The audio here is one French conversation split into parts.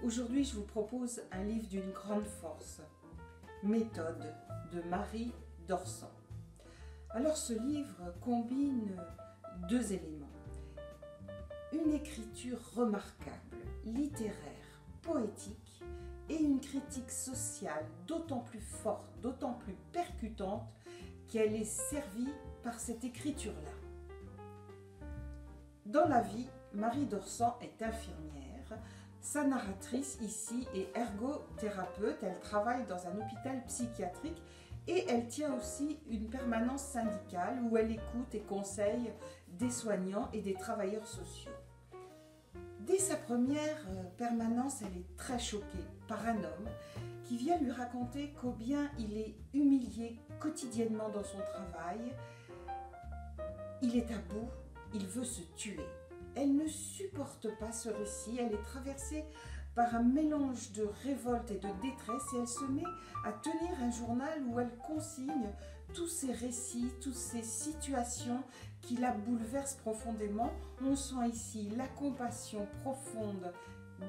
Aujourd'hui, je vous propose un livre d'une grande force, Méthode de Marie d'Orsan. Alors ce livre combine deux éléments. Une écriture remarquable, littéraire, poétique et une critique sociale d'autant plus forte, d'autant plus percutante qu'elle est servie par cette écriture-là. Dans la vie, Marie d'Orsan est infirmière. Sa narratrice ici est ergothérapeute. Elle travaille dans un hôpital psychiatrique et elle tient aussi une permanence syndicale où elle écoute et conseille des soignants et des travailleurs sociaux. Dès sa première permanence, elle est très choquée par un homme qui vient lui raconter combien il est humilié quotidiennement dans son travail. Il est à bout, il veut se tuer. Elle ne supporte pas ce récit, elle est traversée par un mélange de révolte et de détresse et elle se met à tenir un journal où elle consigne tous ces récits, toutes ces situations qui la bouleversent profondément. On sent ici la compassion profonde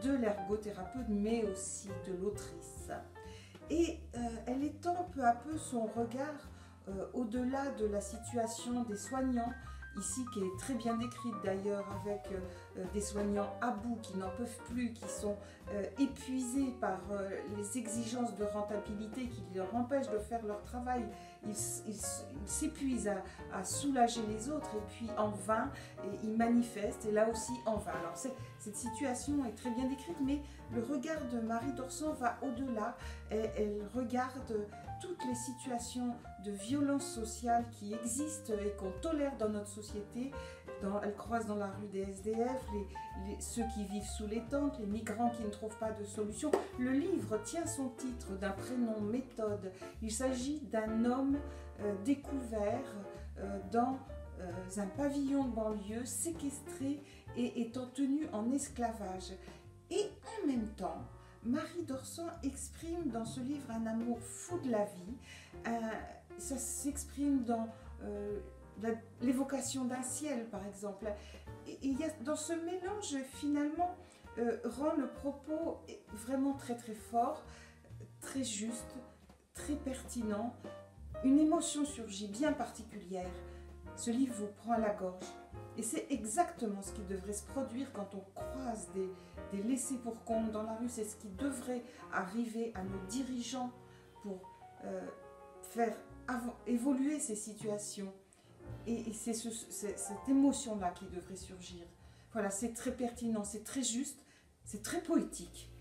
de l'ergothérapeute mais aussi de l'autrice. Et elle étend peu à peu son regard au-delà de la situation des soignants, ici qui est très bien décrite d'ailleurs avec des soignants à bout qui n'en peuvent plus, qui sont épuisés par les exigences de rentabilité qui leur empêchent de faire leur travail. Ils s'épuisent à soulager les autres et puis en vain, et ils manifestent et là aussi en vain. Alors cette situation est très bien décrite, mais le regard de Marie d'Orsan va au-delà. Elle regarde toutes les situations de violence sociale qui existent et qu'on tolère dans notre société. Elle croise dans la rue des SDF, ceux qui vivent sous les tentes, les migrants qui ne trouvent pas de solution. Le livre tient son titre d'un prénom, Méthode. Il s'agit d'un homme découvert dans un pavillon de banlieue, séquestré et étant tenu en esclavage. Et en même temps, Marie d'Orsan exprime dans ce livre un amour fou de la vie. Ça s'exprime dans l'évocation d'un ciel, par exemple. Et dans ce mélange, finalement, rend le propos vraiment très très fort, très juste, très pertinent. Une émotion surgit bien particulière. Ce livre vous prend à la gorge. Et c'est exactement ce qui devrait se produire quand on croise des laissés pour compte dans la rue. C'est ce qui devrait arriver à nos dirigeants pour faire évoluer ces situations. Et c'est cette émotion-là qui devrait surgir. Voilà, c'est très pertinent, c'est très juste, c'est très poétique.